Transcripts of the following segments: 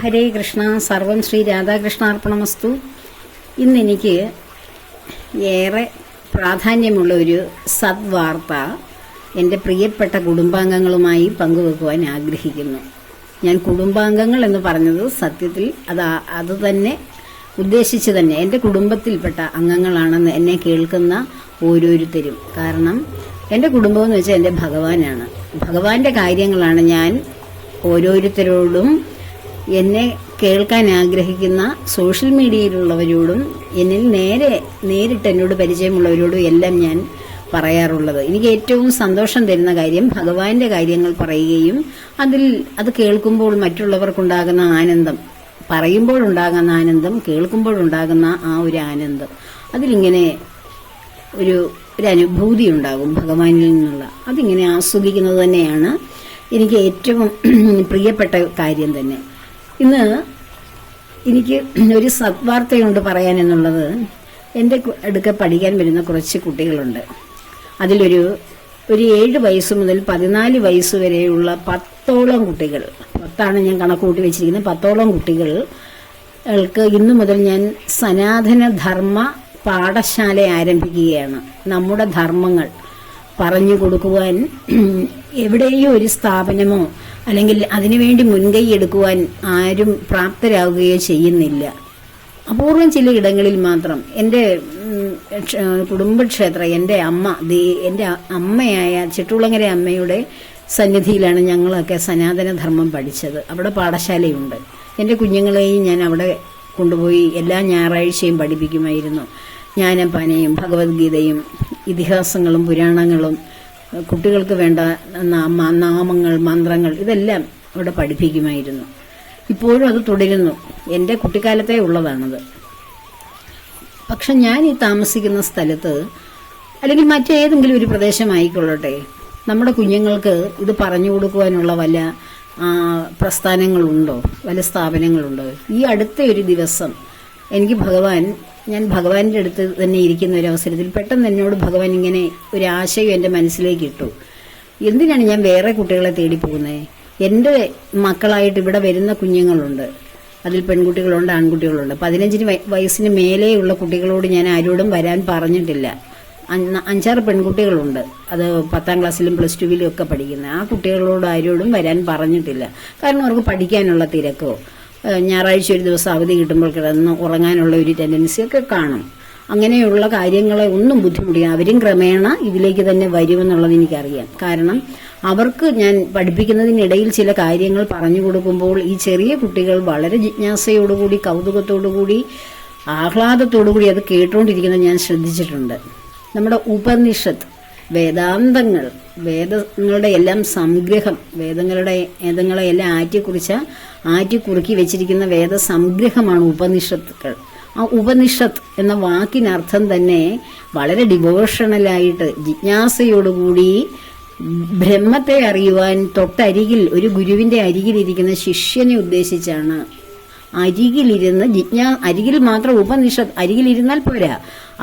ഹരേ കൃഷ്ണ. സർവം ശ്രീ രാധാകൃഷ്ണാർപ്പണമസ്തു. ഇന്നെനിക്ക് ഏറെ പ്രാധാന്യമുള്ള ഒരു സദ്വാർത്ത എൻ്റെ പ്രിയപ്പെട്ട കുടുംബാംഗങ്ങളുമായി പങ്കുവെക്കുവാൻ ആഗ്രഹിക്കുന്നു. ഞാൻ കുടുംബാംഗങ്ങൾ എന്ന് പറഞ്ഞത് സത്യത്തിൽ അത് തന്നെ ഉദ്ദേശിച്ച് തന്നെ എൻ്റെ കുടുംബത്തിൽപ്പെട്ട അംഗങ്ങളാണെന്ന് എന്നെ കേൾക്കുന്ന ഓരോരുത്തരും. കാരണം എൻ്റെ കുടുംബം എന്ന് വെച്ചാൽ എൻ്റെ ഭഗവാനാണ്. ഭഗവാന്റെ കാര്യങ്ങളാണ് ഞാൻ ഓരോരുത്തരോടും, എന്നെ കേൾക്കാൻ ആഗ്രഹിക്കുന്ന സോഷ്യൽ മീഡിയയിലുള്ളവരോടും, എന്നിൽ നേരിട്ട് എന്നോട് പരിചയമുള്ളവരോടും എല്ലാം ഞാൻ പറയാറുള്ളത്. എനിക്ക് ഏറ്റവും സന്തോഷം തരുന്ന കാര്യം ഭഗവാന്റെ കാര്യങ്ങൾ പറയുകയും അത് കേൾക്കുമ്പോൾ മറ്റുള്ളവർക്കുണ്ടാകുന്ന ആനന്ദം, പറയുമ്പോഴുണ്ടാകുന്ന ആനന്ദം, കേൾക്കുമ്പോഴുണ്ടാകുന്ന ആ ഒരു ആനന്ദം, അതിലിങ്ങനെ ഒരു അനുഭൂതി ഉണ്ടാകും ഭഗവാനിൽ നിന്നുള്ള. അതിങ്ങനെ ആസ്വദിക്കുന്നത് തന്നെയാണ് എനിക്ക് ഏറ്റവും പ്രിയപ്പെട്ട കാര്യം തന്നെ. ഇന്ന് എനിക്ക് ഒരു സദ്വാർത്തയുണ്ട് പറയാനെന്നുള്ളത്. എൻ്റെ അടുക്ക പഠിക്കാൻ വരുന്ന കുറച്ച് കുട്ടികളുണ്ട്. അതിലൊരു 7 വയസ്സ് മുതൽ 14 വയസ്സ് വരെയുള്ള 10ഓളം കുട്ടികൾ, 10ആണ് ഞാൻ കണക്ക് കൂട്ടി വെച്ചിരിക്കുന്നത്, 10ഓളം കുട്ടികൾക്ക് ഇന്നു മുതൽ ഞാൻ സനാതന ധർമ്മ പാഠശാല ആരംഭിക്കുകയാണ്. നമ്മുടെ ധർമ്മങ്ങൾ പറഞ്ഞു കൊടുക്കുവാൻ എവിടെയോ ഒരു സ്ഥാപനമോ അല്ലെങ്കിൽ അതിനുവേണ്ടി മുൻകൈ എടുക്കുവാൻ ആരും പ്രാപ്തരാകുകയോ ചെയ്യുന്നില്ല. അപൂർവം ചില ഇടങ്ങളിൽ മാത്രം. എൻ്റെ കുടുംബക്ഷേത്രം, എൻ്റെ അമ്മയായ ചെട്ടുകുളങ്ങര അമ്മയുടെ സന്നിധിയിലാണ് ഞങ്ങളൊക്കെ സനാതനധർമ്മം പഠിച്ചത്. അവിടെ പാഠശാലയുണ്ട്. എൻ്റെ കുഞ്ഞുങ്ങളെയും ഞാൻ അവിടെ കൊണ്ടുപോയി എല്ലാ ഞായറാഴ്ചയും പഠിപ്പിക്കുമായിരുന്നു. ജ്ഞാനപ്പാനയും ഭഗവത്ഗീതയും ഇതിഹാസങ്ങളും പുരാണങ്ങളും കുട്ടികൾക്ക് വേണ്ട നാമങ്ങൾ, മന്ത്രങ്ങൾ, ഇതെല്ലാം അവിടെ പഠിപ്പിക്കുമായിരുന്നു. ഇപ്പോഴും അത് തുടരുന്നു. എൻ്റെ കുട്ടിക്കാലത്തെ ഉള്ളതാണത്. പക്ഷെ ഞാൻ ഈ താമസിക്കുന്ന സ്ഥലത്ത് അല്ലെങ്കിൽ മറ്റേതെങ്കിലും ഒരു പ്രദേശമായിക്കൊള്ളട്ടെ, നമ്മുടെ കുഞ്ഞുങ്ങൾക്ക് ഇത് പറഞ്ഞു കൊടുക്കുവാനുള്ള വല്ല പ്രസ്ഥാനങ്ങളുണ്ടോ, വല്ല സ്ഥാപനങ്ങളുണ്ടോ? ഈ അടുത്ത ഒരു ദിവസം എനിക്ക് ഞാൻ ഭഗവാന്റെ അടുത്ത് തന്നെ ഇരിക്കുന്ന ഒരു അവസരത്തിൽ പെട്ടെന്ന് എന്നോട് ഭഗവാൻ ഇങ്ങനെ ഒരു ആശയം എൻ്റെ മനസ്സിലേക്ക് ഇട്ടു. എന്തിനാണ് ഞാൻ വേറെ കുട്ടികളെ തേടി പോകുന്നത്? എൻ്റെ മക്കളായിട്ട് ഇവിടെ വരുന്ന കുഞ്ഞുങ്ങളുണ്ട്. അതിൽ പെൺകുട്ടികളുണ്ട്, ആൺകുട്ടികളുണ്ട്. 15 വയസ്സിന് മേലെയുള്ള കുട്ടികളോട് ഞാൻ ആരോടും വരാൻ പറഞ്ഞിട്ടില്ല. 5-6 പെൺകുട്ടികളുണ്ട്. അത് 10ാം ക്ലാസ്സിലും പ്ലസ് 2വിലും ഒക്കെ പഠിക്കുന്നത്. ആ കുട്ടികളോട് ആരോടും വരാൻ പറഞ്ഞിട്ടില്ല. കാരണം അവർക്ക് പഠിക്കാനുള്ള തിരക്കോ, ഞായറാഴ്ച ഒരു ദിവസം അവധി കിട്ടുമ്പോൾ കിടന്ന് ഉറങ്ങാനുള്ള ഒരു ടെൻഡൻസിയൊക്കെ കാണും. അങ്ങനെയുള്ള കാര്യങ്ങളെ ഒന്നും ബുദ്ധിമുട്ടില്ല. അവരും ക്രമേണ ഇതിലേക്ക് തന്നെ വരുമെന്നുള്ളത് എനിക്കറിയാം. കാരണം അവർക്ക് ഞാൻ പഠിപ്പിക്കുന്നതിനിടയിൽ ചില കാര്യങ്ങൾ പറഞ്ഞു കൊടുക്കുമ്പോൾ ഈ ചെറിയ കുട്ടികൾ വളരെ ജിജ്ഞാസയോടുകൂടി, കൗതുകത്തോടുകൂടി, ആഹ്ലാദത്തോടുകൂടി അത് കേട്ടുകൊണ്ടിരിക്കുന്നത് ഞാൻ ശ്രദ്ധിച്ചിട്ടുണ്ട്. നമ്മുടെ ഉപനിഷത്ത്, വേദാന്തങ്ങൾ, വേദങ്ങളുടെ എല്ലാം സംഗ്രഹം, വേദങ്ങളെ എല്ലാം ആറ്റിക്കുറുക്കി വെച്ചിരിക്കുന്ന വേദസംഗ്രഹമാണ് ഉപനിഷത്തുക്കൾ. ആ ഉപനിഷത്ത് എന്ന വാക്കിനർത്ഥം തന്നെ വളരെ ഡിവോഷണലായിട്ട്, ജിജ്ഞാസയോടുകൂടി ബ്രഹ്മത്തെ അറിയുവാൻ തൊട്ടരികിൽ ഒരു ഗുരുവിന്റെ അരികിലിരിക്കുന്ന ശിഷ്യനെ ഉദ്ദേശിച്ചാണ്. അരികിൽ മാത്രം ഉപനിഷത്ത്, അരികിലിരുന്നാൽ പോരാ,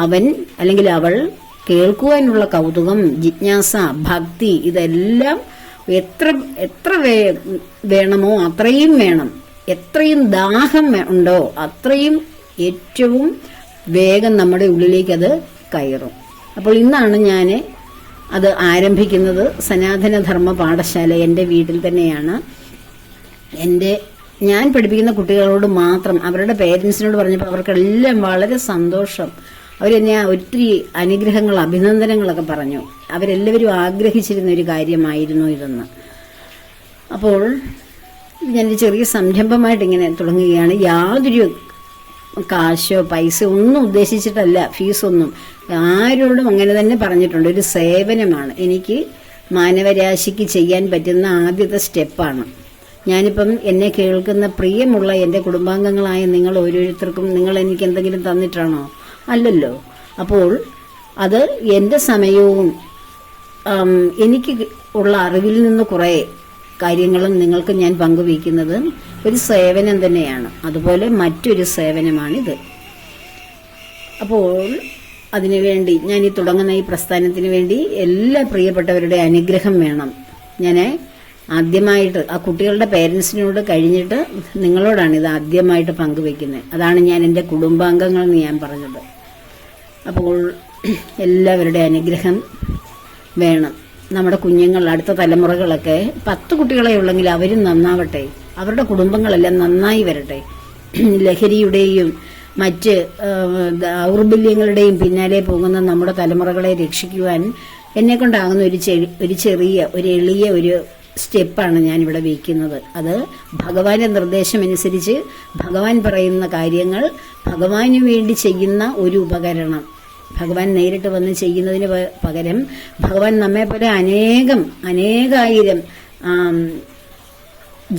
അവൻ അല്ലെങ്കിൽ അവൾ കേൾക്കുവാനുള്ള കൗതുകം, ജിജ്ഞാസ, ഭക്തി, ഇതെല്ലാം എത്ര വേണമോ അത്രയും വേണം. എത്രയും ദാഹം ഉണ്ടോ അത്രയും ഏറ്റവും വേഗം നമ്മുടെ ഉള്ളിലേക്ക് അത് കയറും. അപ്പോൾ ഇന്നാണ് ഞാൻ അത് ആരംഭിക്കുന്നത്. സനാതനധർമ്മ പാഠശാല എൻ്റെ വീട്ടിൽ തന്നെയാണ്. ഞാൻ പഠിപ്പിക്കുന്ന കുട്ടികളോട് മാത്രം, അവരുടെ പേരൻസിനോട് പറഞ്ഞപ്പോൾ അവർക്കെല്ലാം വളരെ സന്തോഷം. അവരെന്നെ ഒത്തിരി അനുഗ്രഹങ്ങൾ, അഭിനന്ദനങ്ങളൊക്കെ പറഞ്ഞു. അവരെല്ലാവരും ആഗ്രഹിച്ചിരുന്ന ഒരു കാര്യമായിരുന്നു ഇതെന്ന്. അപ്പോൾ ഞാനൊരു ചെറിയ സംരംഭമായിട്ട് ഇങ്ങനെ തുടങ്ങുകയാണ്. യാതൊരു കാശോ പൈസ ഒന്നും ഉദ്ദേശിച്ചിട്ടല്ല, ഫീസൊന്നും ആരോടും. അങ്ങനെ തന്നെ പറഞ്ഞിട്ടുണ്ട്. ഒരു സേവനമാണ്. എനിക്ക് മാനവരാശിക്ക് ചെയ്യാൻ പറ്റുന്ന ആദ്യത്തെ സ്റ്റെപ്പാണ്. ഞാനിപ്പം എന്നെ കേൾക്കുന്ന പ്രിയമുള്ള എൻ്റെ കുടുംബാംഗങ്ങളായ നിങ്ങൾ ഓരോരുത്തർക്കും നിങ്ങൾ എനിക്ക് എന്തെങ്കിലും തന്നിട്ടാണോ? അല്ലല്ലോ. അപ്പോൾ അത് എൻ്റെ സമയവും എനിക്ക് ഉള്ള അറിവിൽ നിന്ന് കുറേ കാര്യങ്ങളും നിങ്ങൾക്ക് ഞാൻ പങ്കുവയ്ക്കുന്നത് ഒരു സേവനം തന്നെയാണ്. അതുപോലെ മറ്റൊരു സേവനമാണിത്. അപ്പോൾ അതിനുവേണ്ടി ഞാൻ ഈ തുടങ്ങുന്ന ഈ പ്രസ്ഥാനത്തിന് വേണ്ടി എല്ലാ പ്രിയപ്പെട്ടവരുടെ അനുഗ്രഹം വേണം. ഞാൻ ആദ്യമായിട്ട് ആ കുട്ടികളുടെ പേരൻസിനോട് കഴിഞ്ഞിട്ട് നിങ്ങളോടാണ് ഇത് ആദ്യമായിട്ട് പങ്കുവെക്കുന്നത്. അതാണ് ഞാൻ എൻ്റെ കുടുംബാംഗങ്ങളെന്ന് ഞാൻ പറഞ്ഞത്. അപ്പോൾ എല്ലാവരുടെ അനുഗ്രഹം വേണം. നമ്മുടെ കുഞ്ഞുങ്ങൾ, അടുത്ത തലമുറകളൊക്കെ 10 കുട്ടികളെ ഉള്ളെങ്കിൽ അവരും നന്നാവട്ടെ, അവരുടെ കുടുംബങ്ങളെല്ലാം നന്നായി വരട്ടെ. ലഹരിയുടെയും മറ്റ് ദൗർബല്യങ്ങളുടെയും പിന്നാലെ പോകുന്ന നമ്മുടെ തലമുറകളെ രക്ഷിക്കുവാൻ എന്നെക്കൊണ്ടാകുന്ന ഒരു എളിയ ഒരു സ്റ്റെപ്പാണ് ഞാനിവിടെ വയ്ക്കുന്നത്. അത് ഭഗവാന്റെ നിർദ്ദേശമനുസരിച്ച് ഭഗവാൻ പറയുന്ന കാര്യങ്ങൾ, ഭഗവാന് വേണ്ടി ചെയ്യുന്ന ഒരു ഉപകരണം. ഭഗവാൻ നേരിട്ട് വന്ന് ചെയ്യുന്നതിന് പകരം ഭഗവാൻ നമ്മെപ്പോലെ അനേകായിരം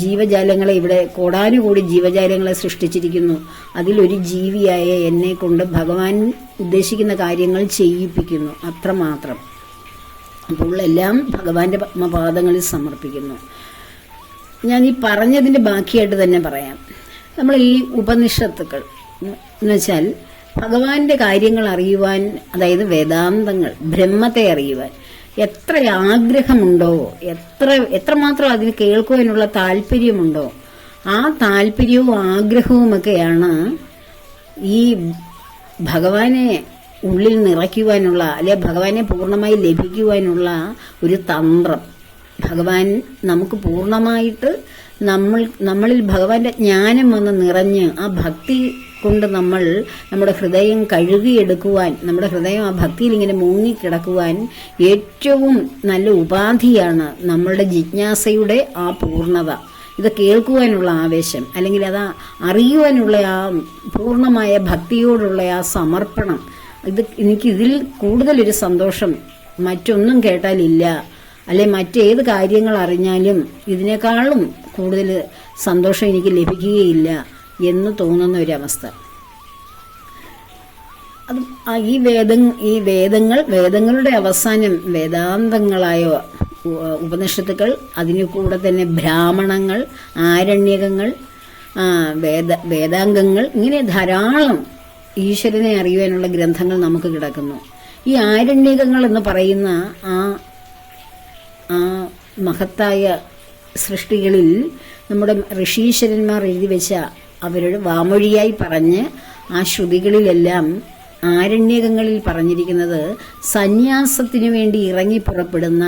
ജീവജാലങ്ങളെ, ഇവിടെ കോടാനുകൂടി ജീവജാലങ്ങളെ സൃഷ്ടിച്ചിരിക്കുന്നു. അതിലൊരു ജീവിയായ എന്നെ കൊണ്ട് ഭഗവാൻ ഉദ്ദേശിക്കുന്ന കാര്യങ്ങൾ ചെയ്യിപ്പിക്കുന്നു, അത്രമാത്രം. അപ്പോൾ എല്ലാം ഭഗവാന്റെ പത്മപാദങ്ങളിൽ സമർപ്പിക്കുന്നു. ഞാൻ ഈ പറഞ്ഞതിൻ്റെ ബാക്കിയായിട്ട് തന്നെ പറയാം. നമ്മൾ ഈ ഉപനിഷത്തുക്കൾ എന്ന് വെച്ചാൽ ഭഗവാന്റെ കാര്യങ്ങൾ അറിയുവാൻ, അതായത് വേദാന്തങ്ങൾ, ബ്രഹ്മത്തെ അറിയുവാൻ എത്ര ആഗ്രഹമുണ്ടോ, എത്രമാത്രം അതിന് കേൾക്കുവാനുള്ള താല്പര്യമുണ്ടോ, ആ താല്പര്യവും ആഗ്രഹവുമൊക്കെയാണ് ഈ ഭഗവാനെ ഉള്ളിൽ നിറയ്ക്കുവാനുള്ള, അല്ലെ ഭഗവാനെ പൂർണ്ണമായി ലഭിക്കുവാനുള്ള ഒരു തന്ത്രം. ഭഗവാൻ നമുക്ക് പൂർണ്ണമായിട്ട് നമ്മളിൽ ഭഗവാന്റെ ജ്ഞാനം വന്ന് നിറഞ്ഞ് ആ ഭക്തി കൊണ്ട് നമ്മുടെ ഹൃദയം കഴുകിയെടുക്കുവാൻ, നമ്മുടെ ഹൃദയം ആ ഭക്തിയിൽ ഇങ്ങനെ മുങ്ങിക്കിടക്കുവാൻ ഏറ്റവും നല്ല ഉപാധിയാണ് നമ്മളുടെ ജിജ്ഞാസയുടെ ആ പൂർണ്ണത. ഇത് കേൾക്കുവാനുള്ള ആവേശം, അല്ലെങ്കിൽ അത് അറിയുവാനുള്ള ആ പൂർണ്ണമായ ഭക്തിയോടുള്ള ആ സമർപ്പണം. എനിക്കിതിൽ കൂടുതലൊരു സന്തോഷം മറ്റൊന്നും കേട്ടാലില്ല, അല്ലെ മറ്റേത് കാര്യങ്ങൾ അറിഞ്ഞാലും ഇതിനേക്കാളും കൂടുതൽ സന്തോഷം എനിക്ക് ലഭിക്കുകയില്ല എന്ന് തോന്നുന്ന ഒരവസ്ഥ. അത് വേദങ്ങളുടെ അവസാനം വേദാന്തങ്ങളായ ഉപനിഷത്തുക്കൾ, അതിനു കൂടെ തന്നെ ബ്രാഹ്മണങ്ങൾ, ആരണ്യകങ്ങൾ, വേദാംഗങ്ങൾ, ഇങ്ങനെ ധാരാളം ഈശ്വരനെ അറിയുവാനുള്ള ഗ്രന്ഥങ്ങൾ നമുക്ക് കിടക്കുന്നു. ഈ ആരണ്യകങ്ങൾ എന്ന് പറയുന്ന ആ മഹത്തായ സൃഷ്ടികളിൽ നമ്മുടെ ഋഷീശ്വരന്മാർ എഴുതി വെച്ച, അവരുടെ വാമൊഴിയായി പറഞ്ഞ് ആ ശ്രുതികളിലെല്ലാം ആരണ്യകങ്ങളിൽ പറഞ്ഞിരിക്കുന്നത് സന്യാസത്തിനു വേണ്ടി ഇറങ്ങി പുറപ്പെടുന്ന,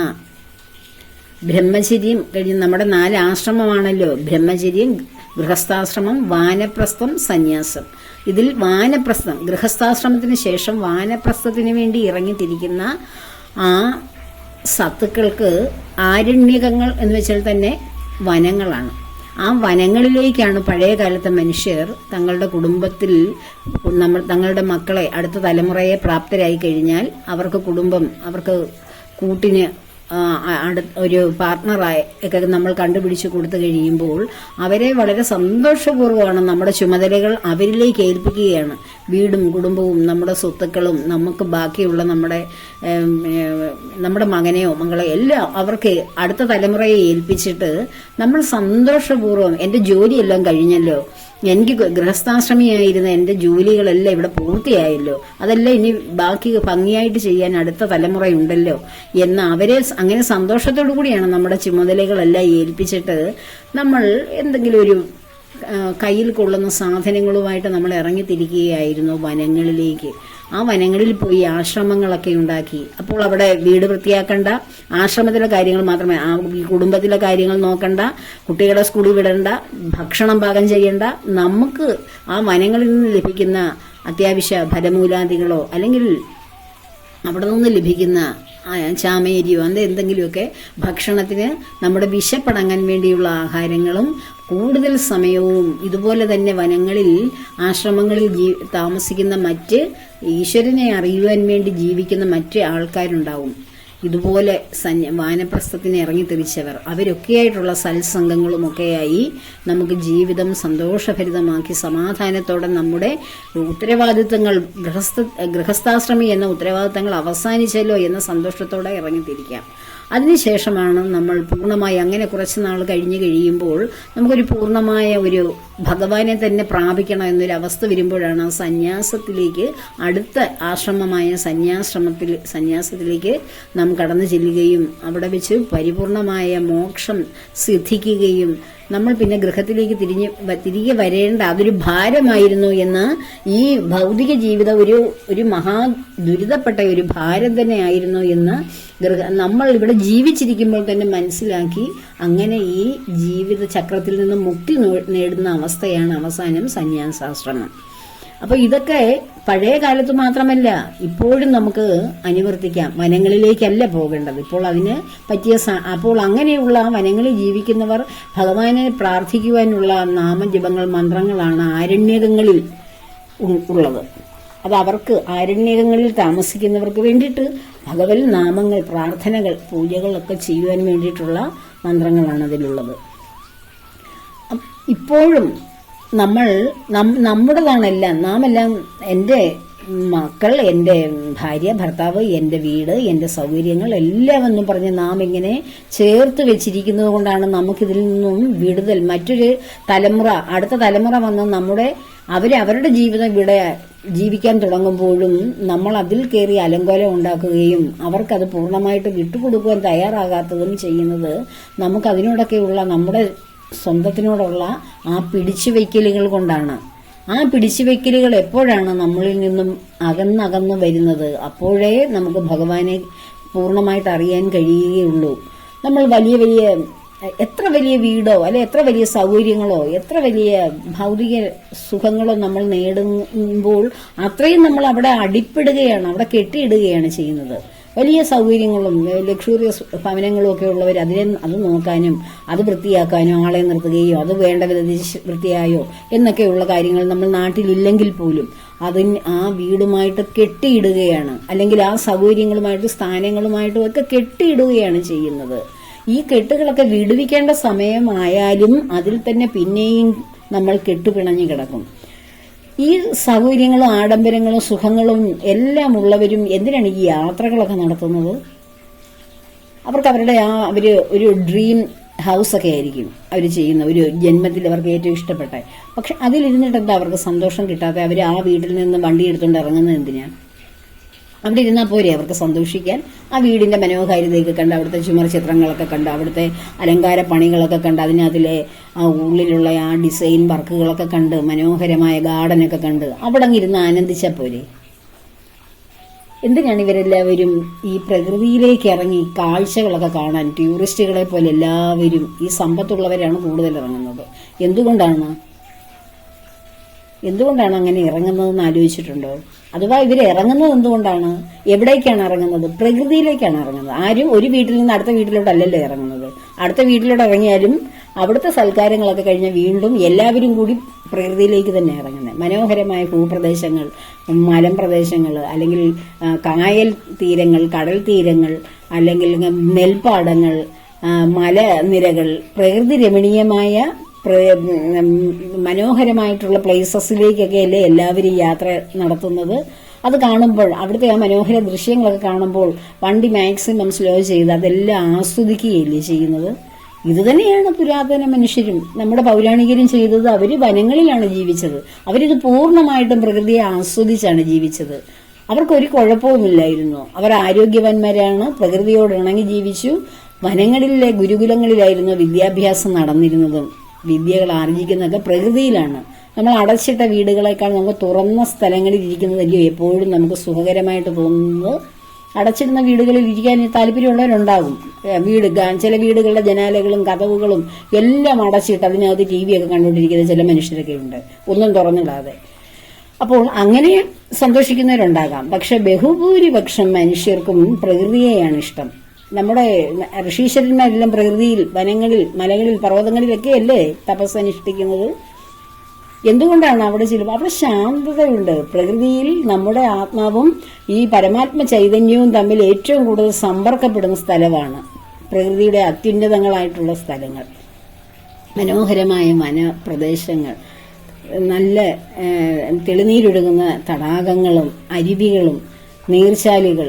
ബ്രഹ്മചര്യം കഴിഞ്ഞ് നമ്മുടെ 4 ആശ്രമമാണല്ലോ, ബ്രഹ്മചര്യം, ഗൃഹസ്ഥാശ്രമം, വാനപ്രസ്ഥം, സന്യാസം. ഇതിൽ വാനപ്രസ്ഥം, ഗൃഹസ്ഥാശ്രമത്തിന് ശേഷം വാനപ്രസ്ഥത്തിന് വേണ്ടി ഇറങ്ങിത്തിരിക്കുന്ന ആ സത്തുക്കൾക്ക് ആരണ്യകങ്ങൾ എന്ന് വെച്ചാൽ തന്നെ വനങ്ങളാണ്. ആ വനങ്ങളിലേക്കാണ് പഴയ കാലത്തെ മനുഷ്യർ തങ്ങളുടെ കുടുംബത്തിൽ തങ്ങളുടെ മക്കളെ, അടുത്ത തലമുറയെ പ്രാപ്തരായി കഴിഞ്ഞാൽ അവർക്ക് കുടുംബം, അവർക്ക് കൂട്ടിന് ഒരു പാർട്ട്ണറായി ഒക്കെ നമ്മൾ കണ്ടുപിടിച്ച് കൊടുത്തു കഴിയുമ്പോൾ അവരെ വളരെ സന്തോഷപൂർവ്വമാണ് നമ്മുടെ ചുമതലകൾ അവരിലേക്ക് ഏൽപ്പിക്കുകയാണ്. വീടും കുടുംബവും നമ്മുടെ സ്വത്തുക്കളും നമുക്ക് ബാക്കിയുള്ള നമ്മുടെ മകനെയോ മകളെയോ എല്ലാം അവർക്ക് അടുത്ത തലമുറയെ ഏൽപ്പിച്ചിട്ട് നമ്മൾ സന്തോഷപൂർവ്വം, എൻ്റെ ജോലിയെല്ലാം കഴിഞ്ഞല്ലോ, എനിക്ക് ഗൃഹസ്ഥാശ്രമിയായിരുന്ന എൻ്റെ ജോലികളെല്ലാം ഇവിടെ പൂർത്തിയായല്ലോ, അതെല്ലാം ഇനി ബാക്കി ഭംഗിയായിട്ട് ചെയ്യാൻ അടുത്ത തലമുറയുണ്ടല്ലോ എന്ന് അവരെ അങ്ങനെ സന്തോഷത്തോടു കൂടിയാണ് നമ്മുടെ ചുമതലകളെല്ലാം ഏൽപ്പിച്ചിട്ട് നമ്മൾ എന്തെങ്കിലും ഒരു കയ്യിൽ കൊള്ളുന്ന സാധനങ്ങളുമായിട്ട് നമ്മൾ ഇറങ്ങിത്തിരിക്കുകയായിരുന്നു വനങ്ങളിലേക്ക്. ആ വനങ്ങളിൽ പോയി ആശ്രമങ്ങളൊക്കെ ഉണ്ടാക്കി. അപ്പോൾ അവിടെ വീട് വൃത്തിയാക്കണ്ട, ആശ്രമത്തിലെ കാര്യങ്ങൾ മാത്രമേ, കുടുംബത്തിലെ കാര്യങ്ങൾ നോക്കണ്ട, കുട്ടികളെ സ്കൂളിൽ വിടണ്ട, ഭക്ഷണം പാകം ചെയ്യണ്ട, നമുക്ക് ആ വനങ്ങളിൽ നിന്ന് ലഭിക്കുന്ന അത്യാവശ്യ ഫലമൂലാദികളോ അല്ലെങ്കിൽ അവിടെ നിന്ന് ലഭിക്കുന്ന ചാമേരിയോ എന്തെങ്കിലുമൊക്കെ ഭക്ഷണത്തിന് നമ്മുടെ വിശപ്പടങ്ങാൻ വേണ്ടിയുള്ള ആഹാരങ്ങളും കൂടുതൽ സമയവും ഇതുപോലെ തന്നെ വനങ്ങളിൽ ആശ്രമങ്ങളിൽ താമസിക്കുന്ന മറ്റ് ഈശ്വരനെ അറിയുവാൻ വേണ്ടി ജീവിക്കുന്ന മറ്റ് ആൾക്കാരുണ്ടാവും. ഇതുപോലെ വാനപ്രസ്ഥത്തിന് ഇറങ്ങിത്തിരിച്ചവർ, അവരൊക്കെയായിട്ടുള്ള സത്സംഗങ്ങളുമൊക്കെയായി നമുക്ക് ജീവിതം സന്തോഷഭരിതമാക്കി സമാധാനത്തോടെ നമ്മുടെ ഉത്തരവാദിത്തങ്ങൾ, ഗൃഹസ്ഥാശ്രമി എന്ന ഉത്തരവാദിത്തങ്ങൾ അവസാനിച്ചല്ലോ എന്ന സന്തോഷത്തോടെ ഇറങ്ങിത്തിരിക്കാം. അതിനുശേഷമാണ് നമ്മൾ പൂർണ്ണമായി, അങ്ങനെ കുറച്ച് നാൾ കഴിഞ്ഞ് കഴിയുമ്പോൾ നമുക്കൊരു പൂർണ്ണമായ ഒരു ഭഗവാനെ തന്നെ പ്രാപിക്കണം എന്നൊരവസ്ഥ വരുമ്പോഴാണ് ആ സന്യാസത്തിലേക്ക്, അടുത്ത ആശ്രമമായ സന്യാസത്തിലേക്ക് നാം കടന്നു ചെല്ലുകയും അവിടെ വെച്ച് പരിപൂർണമായ മോക്ഷം സിദ്ധിക്കുകയും നമ്മൾ പിന്നെ ഗൃഹത്തിലേക്ക് തിരികെ വരേണ്ട അതൊരു ഭാരമായിരുന്നു എന്ന് ഈ ഭൗതിക ജീവിതം ഒരു മഹാ ദുരിതപ്പെട്ട ഒരു ഭാരം തന്നെയായിരുന്നു എന്ന് നമ്മൾ ഇവിടെ ജീവിച്ചിരിക്കുമ്പോൾ തന്നെ മനസ്സിലാക്കി അങ്ങനെ ഈ ജീവിത ചക്രത്തിൽ നിന്ന് മുക്തി നേടുന്ന അവസ്ഥയാണ് അവസാനം സന്യാസാശ്രമം. അപ്പൊ ഇതൊക്കെ പഴയ കാലത്ത് മാത്രമല്ല, ഇപ്പോഴും നമുക്ക് അനുവർത്തിക്കാം. വനങ്ങളിലേക്കല്ല പോകേണ്ടത്. ഇപ്പോൾ അതിന് പറ്റിയ അപ്പോൾ അങ്ങനെയുള്ള വനങ്ങളിൽ ജീവിക്കുന്നവർ ഭഗവാനെ പ്രാർത്ഥിക്കുവാനുള്ള നാമജപങ്ങൾ, മന്ത്രങ്ങളാണ് ആരണ്യകങ്ങളിൽ ഉള്ളത്. അത് അവർക്ക് ആരണ്യകങ്ങളിൽ താമസിക്കുന്നവർക്ക് വേണ്ടിയിട്ട് ഭഗവത് നാമങ്ങൾ, പ്രാർത്ഥനകൾ, പൂജകളൊക്കെ ചെയ്യുവാൻ വേണ്ടിയിട്ടുള്ള മന്ത്രങ്ങളാണ് അതിലുള്ളത്. ഇപ്പോഴും നമ്മുടേതാണെല്ലാം, നാം എല്ലാം എൻ്റെ മക്കൾ, എൻ്റെ ഭാര്യ, ഭർത്താവ്, എൻ്റെ വീട്, എൻ്റെ സൗകര്യങ്ങൾ എല്ലാം എന്നും പറഞ്ഞ് നാം ഇങ്ങനെ ചേർത്ത് വെച്ചിരിക്കുന്നത് കൊണ്ടാണ് നമുക്കിതിൽ നിന്നും വിടുതൽ. മറ്റൊരു തലമുറ, അടുത്ത തലമുറ വന്ന് അവരുടെ ജീവിതം ഇവിടെ ജീവിക്കാൻ തുടങ്ങുമ്പോഴും നമ്മൾ അതിൽ കയറി അലങ്കോലം ഉണ്ടാക്കുകയും അവർക്കത് പൂർണ്ണമായിട്ട് വിട്ടുകൊടുക്കുവാൻ തയ്യാറാകാത്തതും ചെയ്യുന്നത് നമുക്കതിനോടൊക്കെയുള്ള നമ്മുടെ സ്വന്തത്തിനോടുള്ള ആ പിടിച്ചുവെക്കലുകൾ കൊണ്ടാണ്. ആ പിടിച്ചുവെക്കലുകൾ എപ്പോഴാണ് നമ്മളിൽ നിന്നും അകന്നകന്ന് വരുന്നത്, അപ്പോഴേ നമുക്ക് ഭഗവാനെ പൂർണ്ണമായിട്ട് അറിയാൻ കഴിയുകയുള്ളൂ. നമ്മൾ എത്ര വലിയ വീടോ അല്ലെ എത്ര വലിയ സൗകര്യങ്ങളോ എത്ര വലിയ ഭൗതിക സുഖങ്ങളോ നമ്മൾ നേടുമ്പോൾ അത്രയും നമ്മൾ അവിടെ അടിപ്പെടുകയാണ്, അവിടെ കെട്ടിയിടുകയാണ് ചെയ്യുന്നത്. വലിയ സൗകര്യങ്ങളും ലക്ഷൂറിയസ് ഭവനങ്ങളും ഒക്കെ ഉള്ളവർ അത് നോക്കാനും അത് വൃത്തിയാക്കാനോ ആളെ നിർത്തുകയോ അത് വേണ്ട വിധത്തിൽ വൃത്തിയായോ എന്നൊക്കെയുള്ള കാര്യങ്ങൾ നമ്മൾ നാട്ടിലില്ലെങ്കിൽ പോലും ആ വീടുമായിട്ട് കെട്ടിയിടുകയാണ്, അല്ലെങ്കിൽ ആ സൗകര്യങ്ങളുമായിട്ട് സ്ഥാനങ്ങളുമായിട്ടും ഒക്കെ കെട്ടിയിടുകയാണ് ചെയ്യുന്നത്. ഈ കെട്ടുകളൊക്കെ വിടുവിക്കേണ്ട സമയമായാലും അതിൽ തന്നെ പിന്നെയും നമ്മൾ കെട്ടുപിണഞ്ഞു കിടക്കും. ഈ സൗകര്യങ്ങളും ആഡംബരങ്ങളും സുഖങ്ങളും എല്ലാം ഉള്ളവരും എന്തിനാണ് ഈ യാത്രകളൊക്കെ നടത്തുന്നത്? അവർക്ക് അവര് ഒരു ഡ്രീം ഹൗസൊക്കെ ആയിരിക്കും അവർ ചെയ്യുന്ന, ഒരു ജന്മത്തിൽ അവർക്ക് ഏറ്റവും ഇഷ്ടപ്പെട്ട. പക്ഷെ അതിലിരുന്നിട്ട് എന്താ അവർക്ക് സന്തോഷം കിട്ടാതെ അവർ ആ വീട്ടിൽ നിന്ന് വണ്ടി എടുത്തുകൊണ്ട് ഇറങ്ങുന്നത് എന്തിനാണ്? അവിടെ ഇരുന്നാൽ പോരെ അവർക്ക് സന്തോഷിക്കാൻ? ആ വീടിന്റെ മനോഹാരിതയൊക്കെ കണ്ട്, അവിടുത്തെ ചുമർ ചിത്രങ്ങളൊക്കെ കണ്ട്, അവിടുത്തെ അലങ്കാര പണികളൊക്കെ കണ്ട്, അതിനകത്തിലെ ആ ഉള്ളിലുള്ള ആ ഡിസൈൻ വർക്കുകളൊക്കെ കണ്ട്, മനോഹരമായ ഗാർഡനൊക്കെ കണ്ട് അവിടെ ഇരുന്ന് ആനന്ദിച്ചാൽ പോരെ? എന്തിനാണ് ഇവരെല്ലാവരും ഈ പ്രകൃതിയിലേക്ക് ഇറങ്ങി കാഴ്ചകളൊക്കെ കാണാൻ? ടൂറിസ്റ്റുകളെ പോലെ എല്ലാവരും ഈ സമ്പത്തുള്ളവരാണ് കൂടുതൽ ഇറങ്ങുന്നത്. എന്തുകൊണ്ടാണ് അങ്ങനെ ഇറങ്ങുന്നതെന്ന് ആലോചിച്ചിട്ടുണ്ടോ? അഥവാ ഇവർ ഇറങ്ങുന്നത് എന്തുകൊണ്ടാണ്? എവിടേക്കാണ് ഇറങ്ങുന്നത്? പ്രകൃതിയിലേക്കാണ് ഇറങ്ങുന്നത്. ആരും ഒരു വീട്ടിൽ നിന്ന് അടുത്ത വീട്ടിലോട്ടല്ലല്ലോ ഇറങ്ങുന്നത്. അടുത്ത വീട്ടിലോട്ട് ഇറങ്ങിയാലും അവിടുത്തെ സൽക്കാരങ്ങളൊക്കെ കഴിഞ്ഞ് വീണ്ടും എല്ലാവരും കൂടി പ്രകൃതിയിലേക്ക് തന്നെ ഇറങ്ങുന്നത്. മനോഹരമായ ഭൂപ്രദേശങ്ങൾ, മലമ്പ്രദേശങ്ങൾ, അല്ലെങ്കിൽ കായൽ തീരങ്ങൾ, കടൽ തീരങ്ങൾ, അല്ലെങ്കിൽ നെൽപ്പാടങ്ങൾ, മലനിരകൾ, പ്രകൃതി രമണീയമായ മനോഹരമായിട്ടുള്ള പ്ലേസസിലേക്കൊക്കെ അല്ലേ എല്ലാവരും യാത്ര നടത്തുന്നത്. അത് കാണുമ്പോൾ, അവിടുത്തെ ആ മനോഹര ദൃശ്യങ്ങളൊക്കെ കാണുമ്പോൾ വണ്ടി മാക്സിമം സ്ലോ ചെയ്ത് അതെല്ലാം ആസ്വദിക്കുകയല്ലേ ചെയ്യുന്നത്. ഇതുതന്നെയാണ് പുരാതന മനുഷ്യരും നമ്മുടെ പൗരാണികരും ചെയ്തത്. അവര് വനങ്ങളിലാണ് ജീവിച്ചത്. അവരിത് പൂർണ്ണമായിട്ടും പ്രകൃതിയെ ആസ്വദിച്ചാണ് ജീവിച്ചത്. അവർക്കൊരു കുഴപ്പവുമില്ലായിരുന്നു. അവർ ആരോഗ്യവാന്മാരാണ്, പ്രകൃതിയോട് ഇണങ്ങി ജീവിച്ചു. വനങ്ങളിലെ ഗുരുകുലങ്ങളിലായിരുന്നു വിദ്യാഭ്യാസം നടന്നിരുന്നതും വിദ്യകൾ ആർജിക്കുന്നതൊക്കെ പ്രകൃതിയിലാണ്. നമ്മൾ അടച്ചിട്ട വീടുകളെക്കാൾ നമുക്ക് തുറന്ന സ്ഥലങ്ങളിൽ ഇരിക്കുന്നതല്ലോ എപ്പോഴും നമുക്ക് സുഖകരമായിട്ട് തോന്നുന്നത്. അടച്ചിടുന്ന വീടുകളിൽ ഇരിക്കാൻ താല്പര്യമുള്ളവരുണ്ടാകും. ചില വീടുകളുടെ ജനാലകളും കതവുകളും എല്ലാം അടച്ചിട്ട് അതിനകത്ത് TV ഒക്കെ കണ്ടുകൊണ്ടിരിക്കുന്ന ചില മനുഷ്യരൊക്കെ ഉണ്ട്, ഒന്നും തുറന്നിടാതെ. അപ്പോൾ അങ്ങനെ സന്തോഷിക്കുന്നവരുണ്ടാകാം. പക്ഷെ ബഹുഭൂരിപക്ഷം മനുഷ്യർക്കും പ്രകൃതിയെയാണ് ഇഷ്ടം. നമ്മുടെ ഋഷീശ്വരന്മാരെല്ലാം പ്രകൃതിയിൽ, വനങ്ങളിൽ, മലകളിൽ, പർവ്വതങ്ങളിലൊക്കെ അല്ലേ തപസ്സനുഷ്ഠിക്കുന്നത്. എന്തുകൊണ്ടാണ് അവിടെ ചെല്ലുമ്പോൾ അവിടെ ശാന്തതയുണ്ട്. പ്രകൃതിയിൽ നമ്മുടെ ആത്മാവും ഈ പരമാത്മ ചൈതന്യവും തമ്മിൽ ഏറ്റവും കൂടുതൽ സമ്പർക്കപ്പെടുന്ന സ്ഥലമാണ് പ്രകൃതിയുടെ അത്യുന്നതങ്ങളായിട്ടുള്ള സ്ഥലങ്ങൾ. മനോഹരമായ വനപ്രദേശങ്ങൾ, നല്ല തെളിനീരൊഴുകുന്ന തടാകങ്ങളും അരുവികളും നീർച്ചാലുകൾ,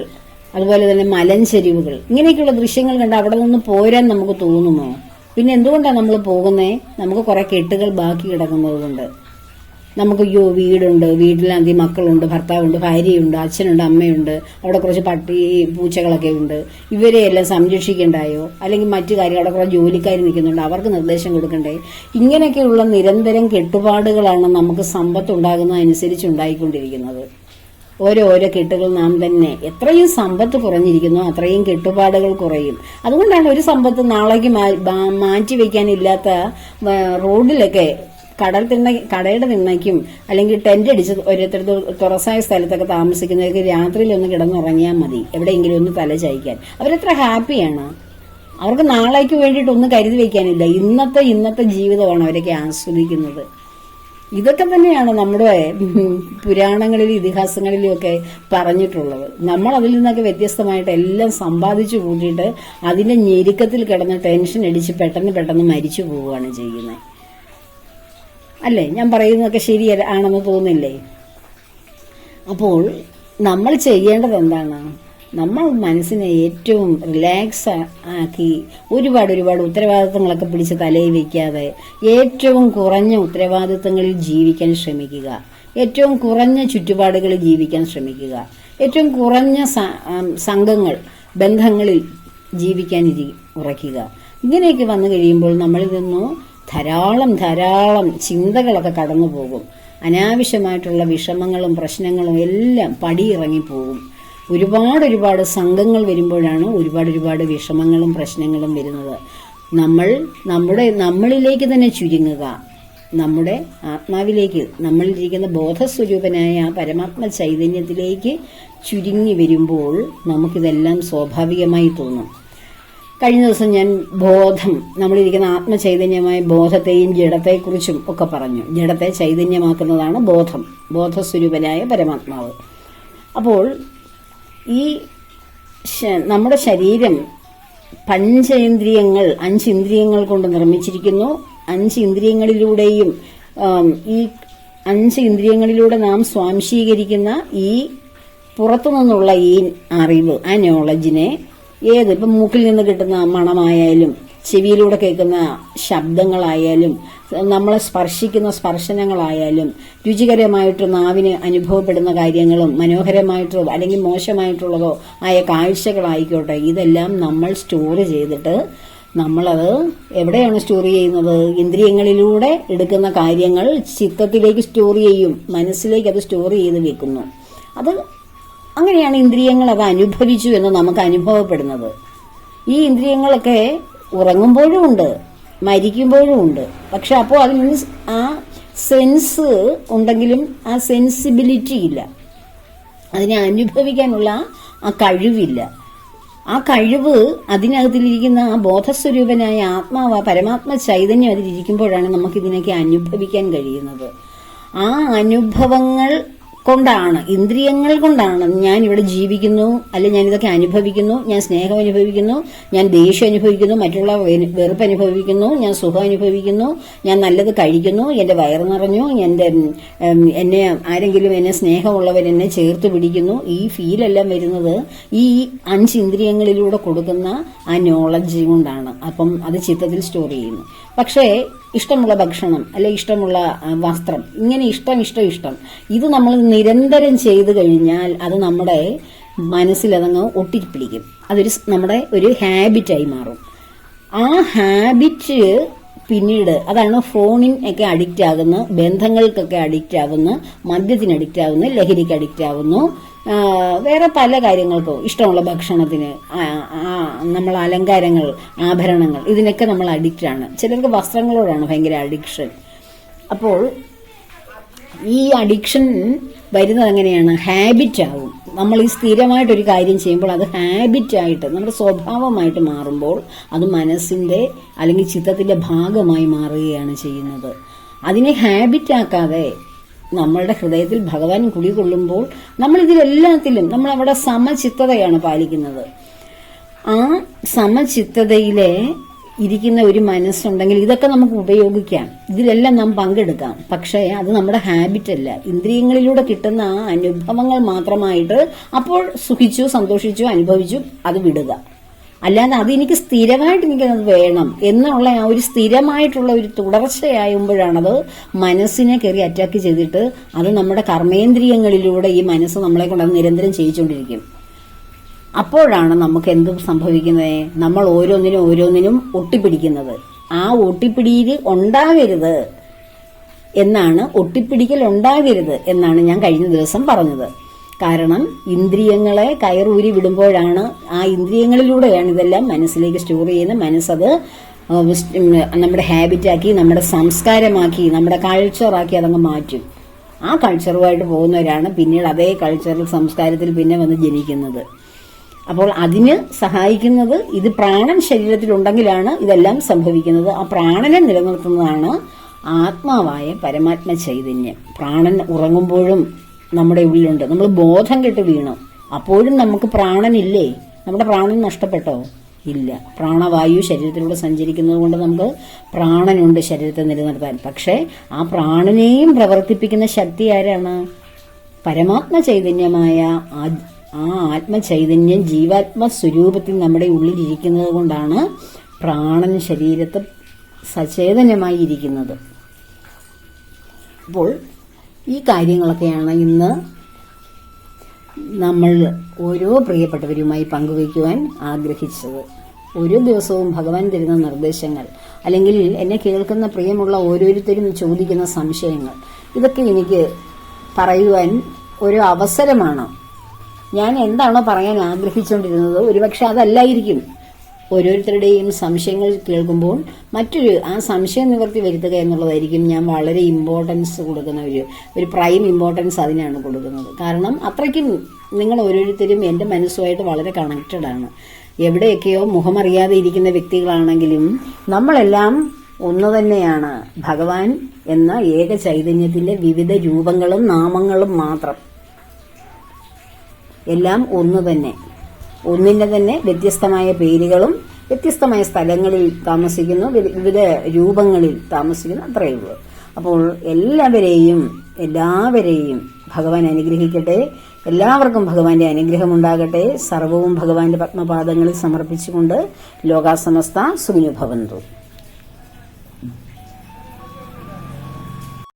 അതുപോലെ തന്നെ മലഞ്ചെരിവുകൾ, ഇങ്ങനെയൊക്കെയുള്ള ദൃശ്യങ്ങൾ കണ്ട് അവിടെ നിന്ന് പോരാൻ നമുക്ക് തോന്നുമോ? പിന്നെ എന്തുകൊണ്ടാണ് നമ്മൾ പോകുന്നത്? നമുക്ക് കുറെ കെട്ടുകൾ ബാക്കി കിടക്കുന്നത് കൊണ്ട്. നമുക്ക് വീടുണ്ട്, വീട്ടിലധികം മക്കളുണ്ട്, ഭർത്താവുണ്ട്, ഭാര്യയുണ്ട്, അച്ഛനുണ്ട്, അമ്മയുണ്ട്, അവിടെ കുറച്ച് പട്ടി പൂച്ചകളൊക്കെ ഉണ്ട്. ഇവരെയെല്ലാം സംരക്ഷിക്കണ്ടായോ? അല്ലെങ്കിൽ മറ്റു കാര്യം അവിടെ കുറേ ജോലിക്കാർ നിൽക്കുന്നുണ്ട്, അവർക്ക് നിർദ്ദേശം കൊടുക്കണ്ടേ? ഇങ്ങനെയൊക്കെയുള്ള നിരന്തരം കെട്ടുപാടുകളാണ് നമുക്ക് സമ്പത്ത് ഉണ്ടാകുന്നതനുസരിച്ച് ഉണ്ടായിക്കൊണ്ടിരിക്കുന്നത്. ഓരോ കെട്ടുകൾ നാം തന്നെ, എത്രയും സമ്പത്ത് കുറഞ്ഞിരിക്കുന്നു അത്രയും കെട്ടുപാടുകൾ കുറയും. അതുകൊണ്ടാണ് ഒരു സമ്പത്ത് നാളേക്ക് മാറ്റി വയ്ക്കാനില്ലാത്ത റോഡിലൊക്കെ കടയുടെ തിണ്ണയ്ക്കും അല്ലെങ്കിൽ ടെന്റ് അടിച്ച് ഓരോരുത്തർക്ക് തുറസായ സ്ഥലത്തൊക്കെ താമസിക്കുന്നവർക്ക് രാത്രിയിൽ ഒന്ന് കിടന്നുറങ്ങിയാൽ മതി, എവിടെയെങ്കിലും ഒന്ന് തല ചായ്ക്കാൻ. അവരെത്ര ഹാപ്പിയാണ്. അവർക്ക് നാളേക്ക് വേണ്ടിയിട്ട് ഒന്നും കരുതി വയ്ക്കാനില്ല. ഇന്നത്തെ ജീവിതമാണ് അവരൊക്കെ ആസ്വദിക്കുന്നത്. ഇതൊക്കെ തന്നെയാണ് നമ്മുടെ പുരാണങ്ങളിലും ഇതിഹാസങ്ങളിലും ഒക്കെ പറഞ്ഞിട്ടുള്ളത്. നമ്മൾ അതിൽ നിന്നൊക്കെ വ്യത്യസ്തമായിട്ട് എല്ലാം സമ്പാദിച്ചു കൂട്ടിയിട്ട് അതിന്റെ ഞെരുക്കത്തിൽ കിടന്ന് ടെൻഷൻ അടിച്ച് പെട്ടെന്ന് മരിച്ചു പോവുകയാണ് ചെയ്യുന്നത്. അല്ലേ? ഞാൻ പറയുന്നതൊക്കെ ശരിയാണെന്ന് തോന്നില്ലേ? അപ്പോൾ നമ്മൾ ചെയ്യേണ്ടത് എന്താണ്? നമ്മൾ മനസ്സിനെ ഏറ്റവും റിലാക്സ് ആക്കി ഒരുപാട് ഉത്തരവാദിത്തങ്ങളൊക്കെ പിടിച്ച് തലയിൽ വയ്ക്കാതെ ഏറ്റവും കുറഞ്ഞ ഉത്തരവാദിത്തങ്ങളിൽ ജീവിക്കാൻ ശ്രമിക്കുക. ഏറ്റവും കുറഞ്ഞ ചുറ്റുപാടുകളിൽ ജീവിക്കാൻ ശ്രമിക്കുക. ഏറ്റവും കുറഞ്ഞ സംഘങ്ങൾ, ബന്ധങ്ങളിൽ ജീവിക്കാൻ ഉറയ്ക്കുക. ഇങ്ങനെയൊക്കെ വന്നു കഴിയുമ്പോൾ നമ്മളിൽ നിന്നും ധാരാളം ചിന്തകളൊക്കെ കടന്നു പോകും. അനാവശ്യമായിട്ടുള്ള വിഷമങ്ങളും പ്രശ്നങ്ങളും എല്ലാം പടിയിറങ്ങിപ്പോകും. ഒരുപാട് സംഘങ്ങൾ വരുമ്പോഴാണ് ഒരുപാട് വിഷമങ്ങളും പ്രശ്നങ്ങളും വരുന്നത്. നമ്മളിലേക്ക് തന്നെ ചുരുങ്ങുക. നമ്മുടെ ആത്മാവിലേക്ക്, നമ്മളിരിക്കുന്ന ബോധസ്വരൂപനായ ആ പരമാത്മ ചൈതന്യത്തിലേക്ക് ചുരുങ്ങി വരുമ്പോൾ നമുക്കിതെല്ലാം സ്വാഭാവികമായി തോന്നും. കഴിഞ്ഞ ദിവസം ഞാൻ നമ്മളിരിക്കുന്ന ആത്മചൈതന്യമായ ബോധത്തെയും ജഡത്തെക്കുറിച്ചും ഒക്കെ പറഞ്ഞു. ജഡത്തെ ചൈതന്യമാക്കുന്നതാണ് ബോധസ്വരൂപനായ പരമാത്മാവ്. അപ്പോൾ ഈ നമ്മുടെ ശരീരം 5 ഇന്ദ്രിയങ്ങൾ കൊണ്ട് നിർമ്മിച്ചിരിക്കുന്നു. 5 ഇന്ദ്രിയങ്ങളിലൂടെയും ഈ 5 ഇന്ദ്രിയങ്ങളിലൂടെ നാം സ്വാംശീകരിക്കുന്ന ഈ പുറത്തു നിന്നുള്ള ഈ അറിവ്, ആ നോളജിനെ ഇപ്പം മൂക്കിൽ നിന്ന് കിട്ടുന്ന മണമായാലും ചെവിയിലൂടെ കേൾക്കുന്ന ശബ്ദങ്ങളായാലും നമ്മളെ സ്പർശിക്കുന്ന സ്പർശനങ്ങളായാലും രുചികരമായിട്ട് നാവിന് അനുഭവപ്പെടുന്ന കാര്യങ്ങളും മനോഹരമായിട്ടോ അല്ലെങ്കിൽ മോശമായിട്ടുള്ളതോ ആയ കാഴ്ചകളായിക്കോട്ടെ, ഇതെല്ലാം നമ്മൾ സ്റ്റോർ ചെയ്തിട്ട് നമ്മളത് എവിടെയാണ് സ്റ്റോർ ചെയ്യുന്നത്? ഇന്ദ്രിയങ്ങളിലൂടെ എടുക്കുന്ന കാര്യങ്ങൾ ചിത്തത്തിലേക്ക് സ്റ്റോർ ചെയ്യും, മനസ്സിലേക്ക് അത് സ്റ്റോർ ചെയ്ത് വെക്കുന്നു. അങ്ങനെയാണ് ഇന്ദ്രിയങ്ങൾ അത് അനുഭവിച്ചു എന്ന് നമുക്ക് അനുഭവപ്പെടുന്നത്. ഈ ഇന്ദ്രിയങ്ങളൊക്കെ ഉറങ്ങുമ്പോഴും ഉണ്ട്, മരിക്കുമ്പോഴും ഉണ്ട്. പക്ഷെ അപ്പോൾ അതിന് ആ സെൻസ് ഉണ്ടെങ്കിലും ആ സെൻസിബിലിറ്റി ഇല്ല, അതിനെ അനുഭവിക്കാനുള്ള ആ കഴിവില്ല. ആ കഴിവ് അതിനകത്തിലിരിക്കുന്ന ആ ബോധസ്വരൂപനായ ആത്മാവ്, പരമാത്മ ചൈതന്യം അതിലിരിക്കുമ്പോഴാണ് നമുക്കിതിനൊക്കെ അനുഭവിക്കാൻ കഴിയുന്നത്. ആ അനുഭവങ്ങൾ കൊണ്ടാണ്, ഇന്ദ്രിയങ്ങൾ കൊണ്ടാണ് ഞാൻ ഇവിടെ ജീവിക്കുന്നു, അല്ലെങ്കിൽ ഞാൻ ഇതൊക്കെ അനുഭവിക്കുന്നു. ഞാൻ സ്നേഹം അനുഭവിക്കുന്നു, ഞാൻ ദേഷ്യം അനുഭവിക്കുന്നു, മറ്റുള്ള വെറുപ്പ് അനുഭവിക്കുന്നു, ഞാൻ സുഖം അനുഭവിക്കുന്നു, ഞാൻ നല്ലത് കഴിക്കുന്നു, എൻ്റെ വയറ് നിറഞ്ഞു, എന്നെ ആരെങ്കിലും എന്നെ സ്നേഹമുള്ളവരെന്നെ ചേർത്ത് പിടിക്കുന്നു. ഈ ഫീലെല്ലാം വരുന്നത് ഈ 5 ഇന്ദ്രിയങ്ങളിലൂടെ കൊടുക്കുന്ന ആ നോളജ് കൊണ്ടാണ്. അപ്പം അത് ചിത്തത്തിൽ സ്റ്റോർ ചെയ്യുന്നു. പക്ഷേ ഇഷ്ടമുള്ള ഭക്ഷണം അല്ലെ ഇഷ്ടമുള്ള വസ്ത്രം, ഇങ്ങനെ ഇഷ്ടം ഇത് നമ്മൾ നിരന്തരം ചെയ്തു കഴിഞ്ഞാൽ അത് നമ്മുടെ മനസ്സിലതങ്ങ് ഒട്ടിപ്പിടിക്കും. നമ്മുടെ ഒരു ഹാബിറ്റായി മാറും. ആ ഹാബിറ്റ് പിന്നീട് അതാണ് ഫോണിനൊക്കെ അഡിക്റ്റ് ആകുന്നു, ബന്ധങ്ങൾക്കൊക്കെ അഡിക്റ്റ് ആകുന്നു, മദ്യത്തിന് അഡിക്റ്റ് ആകുന്നു, ലഹരിക്ക് അഡിക്റ്റ് ആകുന്നു, വേറെ പല കാര്യങ്ങൾക്കോ, ഇഷ്ടമുള്ള ഭക്ഷണത്തിന്, നമ്മൾ അലങ്കാരങ്ങൾ, ആഭരണങ്ങൾ, ഇതിനൊക്കെ നമ്മൾ അഡിക്റ്റാണ്. ചിലർക്ക് വസ്ത്രങ്ങളോടാണ് ഭയങ്കര അഡിക്ഷൻ. അപ്പോൾ ഈ അഡിക്ഷൻ വരുന്നത് എങ്ങനെയാണ്? ഹാബിറ്റാവും. നമ്മൾ ഈ സ്ഥിരമായിട്ടൊരു കാര്യം ചെയ്യുമ്പോൾ അത് ഹാബിറ്റായിട്ട് നമ്മുടെ സ്വഭാവമായിട്ട് മാറുമ്പോൾ അത് മനസ്സിൻ്റെ അല്ലെങ്കിൽ ചിത്തത്തിൻ്റെ ഭാഗമായി മാറുകയാണ് ചെയ്യുന്നത്. അതിനെ ഹാബിറ്റാക്കാതെ നമ്മളുടെ ഹൃദയത്തിൽ ഭഗവാൻ കുടികൊള്ളുമ്പോൾ നമ്മളിതിലെല്ലാത്തിലും നമ്മളവിടെ സമചിത്തതയാണ് പാലിക്കുന്നത്. ആ സമചിത്തതയിലെ ഇരിക്കുന്ന ഒരു മനസ്സുണ്ടെങ്കിൽ ഇതൊക്കെ നമുക്ക് ഉപയോഗിക്കാം, ഇതിലെല്ലാം നാം പങ്കെടുക്കാം. പക്ഷേ അത് നമ്മുടെ ഹാബിറ്റല്ല. ഇന്ദ്രിയങ്ങളിലൂടെ കിട്ടുന്ന ആ അനുഭവങ്ങൾ മാത്രമായിട്ട് അപ്പോൾ സുഖിച്ചു, സന്തോഷിച്ചു, അനുഭവിച്ചു, അത് വിടുക. അല്ലാതെ അതെനിക്ക് സ്ഥിരമായിട്ട് എനിക്കത് വേണം എന്നുള്ള ആ ഒരു സ്ഥിരമായിട്ടുള്ള ഒരു തുടർച്ചയാകുമ്പോഴാണത് മനസ്സിനെ കയറി അറ്റാക്ക് ചെയ്തിട്ട് അത് നമ്മുടെ കർമ്മേന്ദ്രിയങ്ങളിലൂടെ ഈ മനസ്സ് നമ്മളെ കൊണ്ട് അത് നിരന്തരം ചെയ്യിച്ചുകൊണ്ടിരിക്കും. അപ്പോഴാണ് നമുക്ക് എന്ത് സംഭവിക്കുന്നത്? നമ്മൾ ഓരോന്നിനും ഒട്ടിപ്പിടിക്കുന്നത്. ആ ഒട്ടിപ്പിടിയിൽ ഉണ്ടാകരുത് എന്നാണ്, ഒട്ടിപ്പിടിക്കൽ ഉണ്ടാകരുത് എന്നാണ് ഞാൻ കഴിഞ്ഞ ദിവസം പറഞ്ഞത്. കാരണം ഇന്ദ്രിയങ്ങളെ കയറൂരി വിടുമ്പോഴാണ്, ആ ഇന്ദ്രിയങ്ങളിലൂടെയാണ് ഇതെല്ലാം മനസ്സിലേക്ക് സ്റ്റോർ ചെയ്യുന്ന, മനസ്സത് നമ്മുടെ ഹാബിറ്റാക്കി, നമ്മുടെ സംസ്കാരമാക്കി, നമ്മുടെ കൾച്ചറാക്കി അതങ്ങ് മാറ്റും. ആ കൾച്ചറുമായിട്ട് പോകുന്നവരാണ് പിന്നീട് അതേ കൾച്ചറൽ സംസ്കാരത്തിൽ പിന്നെ വന്ന് ജനിക്കുന്നത്. അപ്പോൾ അതിന് സഹായിക്കുന്നത് ഇത് പ്രാണൻ ശരീരത്തിലുണ്ടെങ്കിലാണ് ഇതെല്ലാം സംഭവിക്കുന്നത്. ആ പ്രാണനെ നിലനിർത്തുന്നതാണ് ആത്മാവായ പരമാത്മ ചൈതന്യം. പ്രാണൻ ഉറങ്ങുമ്പോഴും നമ്മുടെ ഉള്ളിലുണ്ട്. നമ്മൾ ബോധം കെട്ട് വീണു, അപ്പോഴും നമുക്ക് പ്രാണനില്ലേ? നമ്മുടെ പ്രാണൻ നഷ്ടപ്പെട്ടോ? ഇല്ല. പ്രാണവായു ശരീരത്തിലൂടെ സഞ്ചരിക്കുന്നത് കൊണ്ട് നമുക്ക് പ്രാണനുണ്ട് ശരീരത്തെ നിലനിർത്താൻ. പക്ഷേ ആ പ്രാണനെയും പ്രവർത്തിപ്പിക്കുന്ന ശക്തി ആരാണ്? പരമാത്മ ചൈതന്യമായ ആ ആത്മചൈതന്യം ജീവാത്മസ്വരൂപത്തിൽ നമ്മുടെ ഉള്ളിൽ ഇരിക്കുന്നത് കൊണ്ടാണ് പ്രാണൻ ശരീരത്തെ സചേതനമായി ഇരിക്കുന്നത്. അപ്പോൾ ഈ കാര്യങ്ങളൊക്കെയാണ് ഇന്ന് നമ്മൾ ഓരോ പ്രിയപ്പെട്ടവരുമായി പങ്കുവയ്ക്കുവാൻ ആഗ്രഹിച്ചത്. ഓരോ ദിവസവും ഭഗവാൻ തരുന്ന നിർദ്ദേശങ്ങൾ, അല്ലെങ്കിൽ എന്നെ കേൾക്കുന്ന പ്രിയമുള്ള ഓരോരുത്തരും ചോദിക്കുന്ന സംശയങ്ങൾ, ഇതൊക്കെ എനിക്ക് പറയുവാൻ ഒരു അവസരമാണ്. ഞാൻ എന്താണോ പറയാൻ ആഗ്രഹിച്ചുകൊണ്ടിരുന്നത് ഒരുപക്ഷെ അതല്ലായിരിക്കും. ഓരോരുത്തരുടെയും സംശയങ്ങൾ കേൾക്കുമ്പോൾ ആ സംശയ നിവൃത്തി വരുത്തുക എന്നുള്ളതായിരിക്കും ഞാൻ വളരെ ഇമ്പോർട്ടൻസ് കൊടുക്കുന്ന ഒരു പ്രൈം ഇമ്പോർട്ടൻസ് അതിനാണ് കൊടുക്കുന്നത്. കാരണം അത്രയ്ക്കും നിങ്ങൾ ഓരോരുത്തരും എൻ്റെ മനസ്സുമായിട്ട് വളരെ കണക്റ്റഡ് ആണ്. എവിടെയൊക്കെയോ മുഖമറിയാതെ ഇരിക്കുന്ന വ്യക്തികളാണെങ്കിലും നമ്മളെല്ലാം ഒന്നു തന്നെയാണ്. ഭഗവാൻ എന്ന ഏക ചൈതന്യത്തിന്റെ വിവിധ രൂപങ്ങളും നാമങ്ങളും മാത്രം. എല്ലാം ഒന്നു തന്നെ, ഒന്നിന്റെ തന്നെ വ്യത്യസ്തമായ പേരുകളും വ്യത്യസ്തമായ സ്ഥലങ്ങളിൽ താമസിക്കുന്നു, വിവിധ രൂപങ്ങളിൽ താമസിക്കുന്നു, അത്രയേ ഉള്ളൂ. അപ്പോൾ എല്ലാവരെയും ഭഗവാൻ അനുഗ്രഹിക്കട്ടെ. എല്ലാവർക്കും ഭഗവാന്റെ അനുഗ്രഹം ഉണ്ടാകട്ടെ. സർവവും ഭഗവാന്റെ പത്മപാദങ്ങളിൽ സമർപ്പിച്ചുകൊണ്ട് ലോകാസമസ്ത സുഖിനോ ഭവന്തു.